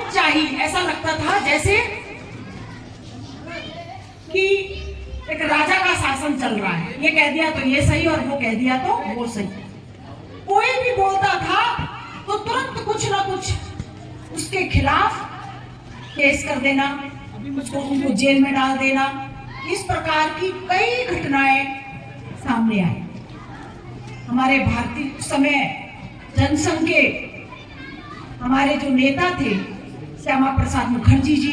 तानाशाही, ऐसा लगता था जैसे कि एक राजा का शासन चल रहा है, ये कह दिया तो ये सही और वो कह दिया तो वो सही। कोई भी बोलता था तो तुरंत कुछ ना कुछ उसके खिलाफ केस कर देना, उसको उनको जेल में डाल देना। इस प्रकार की कई घटनाएं सामने आई। हमारे भारतीय समय जनसंघ के हमारे जो नेता थे, श्यामा प्रसाद मुखर्जी जी,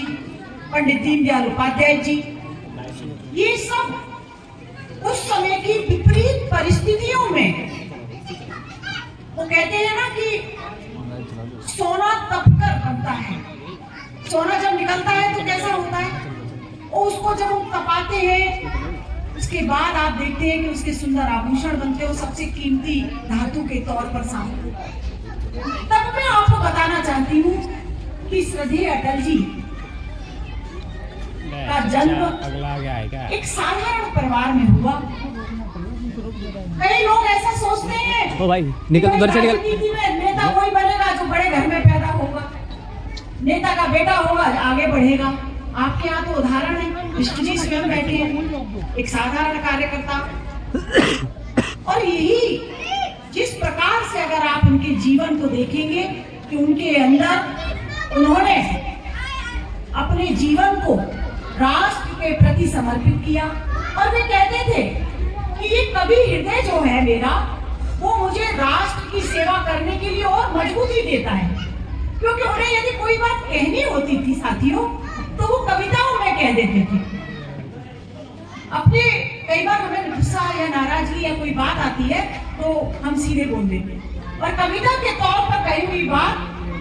पंडित दीनदयाल उपाध्याय जी, ये सब उस समय की विपरीत परिस्थितियों में, वो कहते हैं ना कि सोना तपकर बनता है। सोना जब निकलता है तो कैसा होता है, और उसको जब हम तपाते हैं उसके बाद आप देखते हैं कि उसके सुंदर आभूषण बनते हो, सबसे कीमती धातु के तौर पर सामने। तब मैं आपको बताना चाहती हूँ कि श्रद्धेय अटल जी का जन्म एक साधारण परिवार में हुआ। कई लोग ऐसा सोचते हैं, ओ भाई निकल, उधर से निकल। राजनीति में नेता वही बनेगा जो बड़े घर में पैदा होगा, नेता का बेटा होगा, आगे बढ़ेगा। आपके यहाँ तो उदाहरण है, विष्णु जी स्वयं बैठे हैं, एक साधारण कार्यकर्ता। और यही जिस प्रकार से अगर आप उनके जीवन को देखेंगे कि उनके अंदर उन्होंने अपने जीवन को राष्ट्र के प्रति समर्पित किया, और वे कहते थे कि ये कवि हृदय जो है मेरा, वो मुझे राष्ट्र की सेवा करने के लिए और मजबूती देता है। क्योंकि उन्हें यदि कोई बात कहनी होती थी साथियों, तो वो कविताओं में कह देते थे। अपने कई बार हमें गुस्सा या नाराजगी या कोई बात आती है तो हम सीधे बोल देते, और कविता के तौर पर कही हुई बात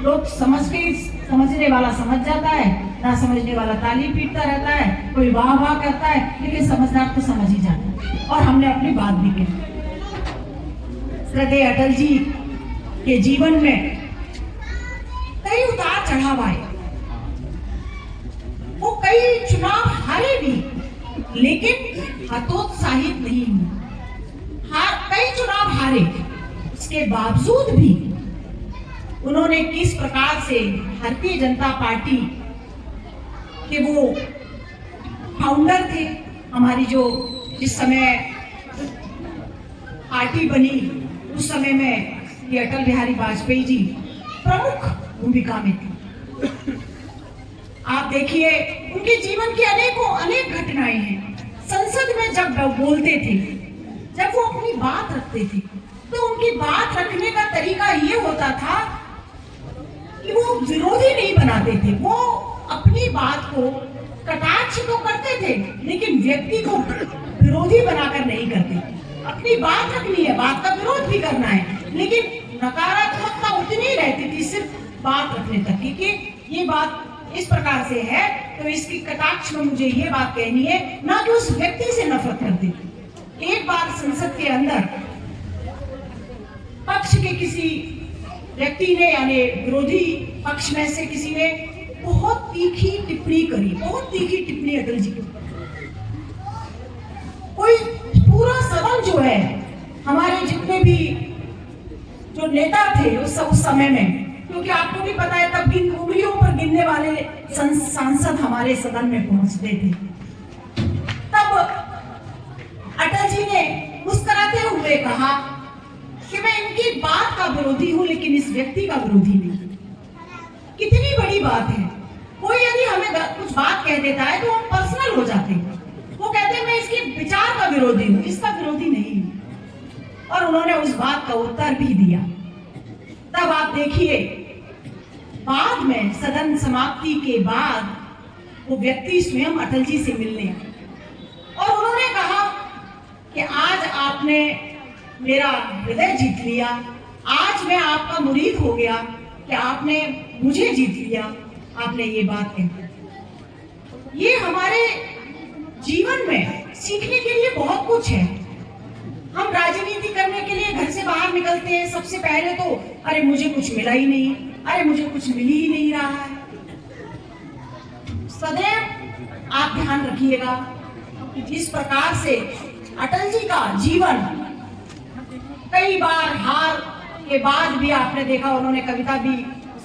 लोग समझने वाला समझ जाता है, ना समझने वाला ताली पीटता रहता है, कोई वाह वाह करता है, लेकिन समझदार तो समझ ही जाता है। और हमने अपनी बात भी कही। श्रद्धेय अटल जी के जीवन में कई उतार चढ़ाव आए, वो कई चुनाव हारे भी, लेकिन हतोत्साहित नहीं हुए। कई चुनाव हारे, उसके बावजूद भी उन्होंने किस प्रकार से भारतीय जनता पार्टी के वो फाउंडर थे, हमारी जो जिस समय पार्टी बनी उस समय में ये अटल बिहारी वाजपेयी जी प्रमुख भूमिका में थे। आप देखिए उनके जीवन की अनेक घटनाएं हैं। संसद में जब बोलते थे, जब वो अपनी बात रखते थे, तो उनकी बात रखने का तरीका ये होता था कि वो विरोधी नहीं बनाते थे। वो अपनी बात को कटाक्ष तो करते थे, लेकिन व्यक्ति को विरोधी बनाकर नहीं करते। अपनी बात रखनी है, बात का विरोध भी करना है, लेकिन नकारात्मकता उतनी रहती थी सिर्फ बात रखने तक कि ये बात इस प्रकार से है तो इसकी कटाक्ष में मुझे ये बात कहनी है, ना कि उस व्यक्ति से नफरत करती थी। एक बार संसद के अंदर पक्ष के किसी व्यक्ति ने, यानी विरोधी पक्ष में से किसी ने बहुत तीखी टिप्पणी करी, बहुत तीखी टिप्पणी अटल जी की। कोई पूरा सदन जो है, हमारे जितने भी जो नेता थे उस समय में, क्योंकि आपको भी पता है तब उंगलियों पर गिनने वाले सांसद हमारे सदन में पहुंचते थे। तब अटल जी ने मुस्कुराते हुए कहा कि मैं इनकी बात का विरोधी हूं, लेकिन इस व्यक्ति का विरोधी नहीं। कितनी बड़ी बात है। कोई यदि हमें कुछ बात कह देता है तो हम पर्सनल हो जाते हैं। वो कहते हैं मैं इसके विचार का विरोधी हूं, इसका विरोधी नहीं हूं। और उन्होंने उस बात का उत्तर भी दिया। तब आप देखिए बाद में सदन समाप्ति के बाद वो व्यक्ति स्वयं अटल जी से मिलने आए और उन्होंने कहा कि आज आपने मेरा हृदय जीत लिया, आज मैं आपका मुरीद हो गया कि आपने मुझे जीत लिया, आपने ये बात कही। ये हमारे जीवन में सीखने के लिए बहुत कुछ है। हम राजनीति करने के लिए घर से बाहर निकलते हैं, सबसे पहले तो अरे मुझे कुछ मिला ही नहीं, अरे मुझे कुछ मिल ही नहीं रहा है। सदैव आप ध्यान रखिएगा कि जिस प्रकार से अटल जी का जीवन, कई बार हार के बाद भी आपने देखा उन्होंने कविता भी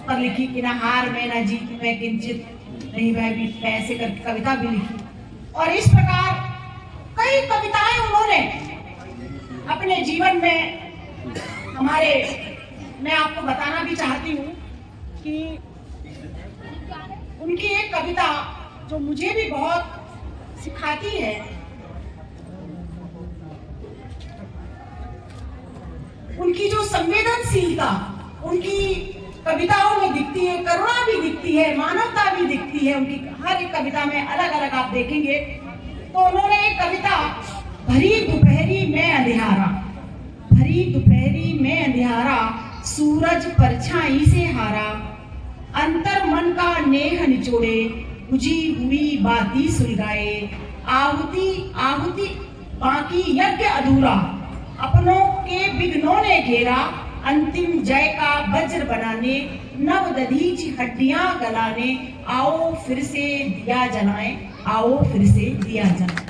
पर लिखी कि ना हार में ना जीत में किंचित नहीं वह भी ऐसे करके कविता भी लिखी। और इस प्रकार कई कविताएं उन्होंने अपने जीवन में हमारे, मैं आपको बताना भी चाहती हूँ कि उनकी एक कविता जो मुझे भी बहुत सिखाती है, उनकी जो संवेदनशीलता उनकी कविताओं में दिखती है, करुणा भी दिखती है, मानवता भी दिखती है उनकी हर एक कविता में, अलग अलग आप देखेंगे। तो उन्होंने एक कविता भरी दोपहरी में अंधियारा, भरी दोपहरी में अंधियारा, सूरज परछाई से हारा, अंतर मन का नेह निचोड़े, बुझी हुई बाती सुलगाए, आहुति आहुति बाकी यज्ञ अधूरा, अपनों के विघ्नों ने घेरा, अंतिम जय का वज्र बनाने, नव दधीच हड्डियां गलाने, आओ फिर से दिया जलाएं, आओ फिर से दिया जलाएं।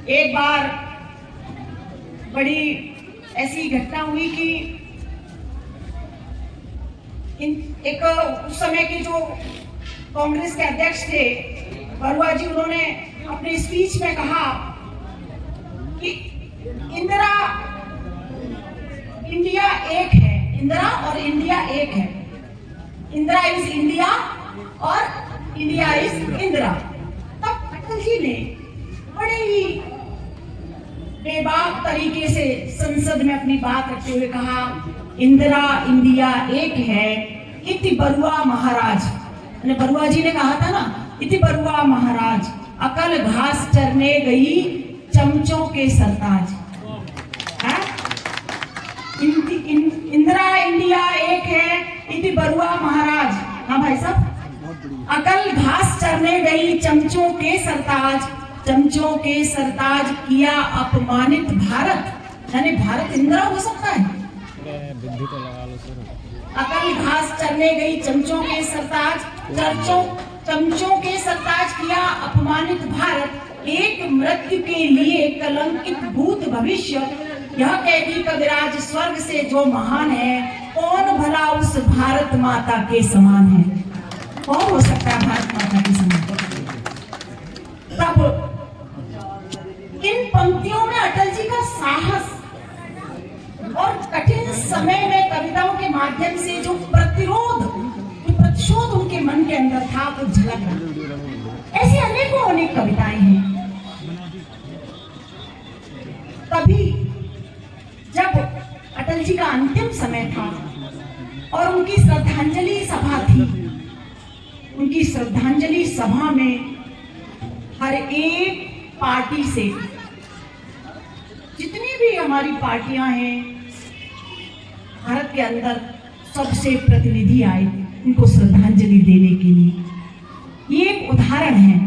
एक बार बड़ी ऐसी घटना हुई कि एक उस समय के जो कांग्रेस के अध्यक्ष थे बरुआ जी, उन्होंने अपने स्पीच में कहा कि इंदिरा इंडिया एक है, इंदिरा और इंडिया एक है, इंदिरा इज इंडिया और इंडिया इज इंदिरा। तब अटल जी ने बड़े ही बेबाक तरीके से संसद में अपनी बात रखते हुए कहा, इंदिरा इंडिया एक है, इति बरुआ महाराज, बरुआ जी ने कहा था ना, इति बरुआ महाराज, अकल घास चरने गई चमचों के सरताज। इंदिरा इंडिया एक है, इति बरुआ महाराज। हाँ भाई साहब, अकल घास चरने गई चमचों के सरताज, चमचों के सरताज किया अपमानित भारत, यानी भारत इंदिरा हो सकता है। अकल घास चरने गई चमचों के सरताज, चमचों के सरताज किया अपमानित भारत, एक मृत्यु के लिए कलंकित भूत भविष्य, यह कहती कविराज स्वर्ग से जो महान है, कौन भला उस भारत माता के समान है, कौन हो सकता है भारत माता के समान। तब इन पंक्तियों में अटल जी का साहस और कठिन समय में कविताओं के माध्यम से जो प्रतिशोध उनके मन के अंदर था वो झलक रहा। ऐसी अनेक कविताएं हैं। तभी जब अटल जी का अंतिम समय था और उनकी श्रद्धांजलि सभा थी, उनकी श्रद्धांजलि सभा में हर एक पार्टी से, जितनी भी हमारी पार्टियां हैं भारत के अंदर, सबसे प्रतिनिधि आए उनको श्रद्धांजलि देने के लिए। ये एक उदाहरण है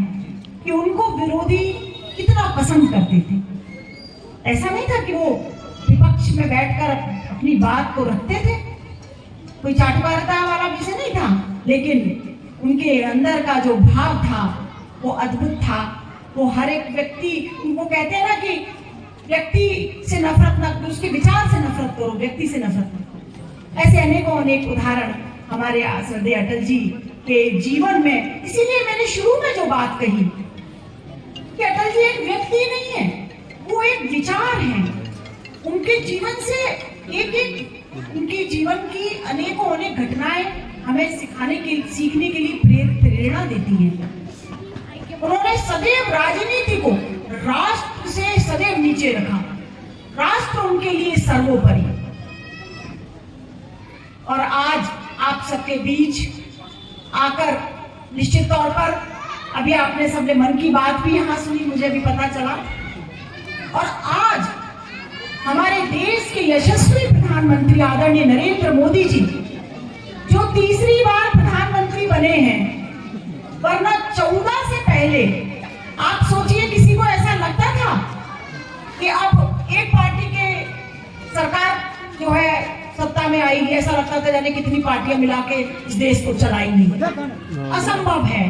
कि उनको विरोधी कितना पसंद करते थे। ऐसा नहीं था कि वो विपक्ष में बैठकर अपनी बात को रखते थे, कोई चाटुकारिता वाला विषय नहीं था, लेकिन उनके अंदर का जो भाव था वो अद्भुत था। वो हर एक व्यक्ति, उनको कहते हैं ना कि व्यक्ति से नफरत न करो, उसके विचार से नफरत करो, व्यक्ति से नफरत करो। ऐसे अनेक उदाहरण हमारे श्रद्धेय अटल जी के जीवन में। इसीलिए मैंने शुरू में जो बात कही कि अटल जी एक व्यक्ति नहीं है, वो एक विचार है। उनके जीवन से उनके जीवन की अनेक घटनाएं हमें सीखने के लिए प्रेरणा देती हैं। उन्होंने सदैव राजनीति को राष्ट्र से सदैव नीचे रखा, राष्ट्र उनके लिए सर्वोपरि। और आज आप सबके बीच आकर निश्चित तौर पर, अभी आपने सबने मन की बात भी यहाँ सुनी, मुझे भी पता चला, और आज हमारे देश के यशस्वी प्रधानमंत्री आदरणीय नरेंद्र मोदी जी जो तीसरी बार प्रधानमंत्री बने हैं, वरना 14 से पहले आप सोचिए किसी को ऐसा लगता था कि अब एक पार्टी के सरकार जो है सत्ता में आएगी, ऐसा लगता था जाने कितनी पार्टियां मिला के इस देश को चलाएंगी, असंभव है,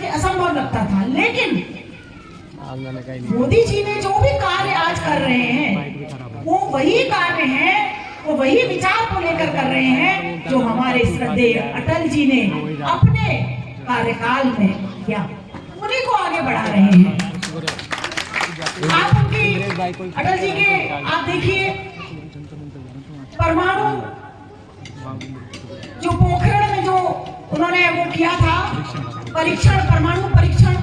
असंभव लगता था। लेकिन मोदी जी ने जो भी कार्य आज कर रहे हैं वो वही कार्य हैं, वो वही विचार को लेकर कर रहे हैं जो हमारे श्रद्धेय अटल जी ने अपने कार्यकाल में किया, उन्हीं को आगे बढ़ा रहे हैं। आप उनकी अटल जी के आप देखिए परमाणु जो पोखरण में जो उन्होंने वो किया था परीक्षण, परमाणु परीक्षण,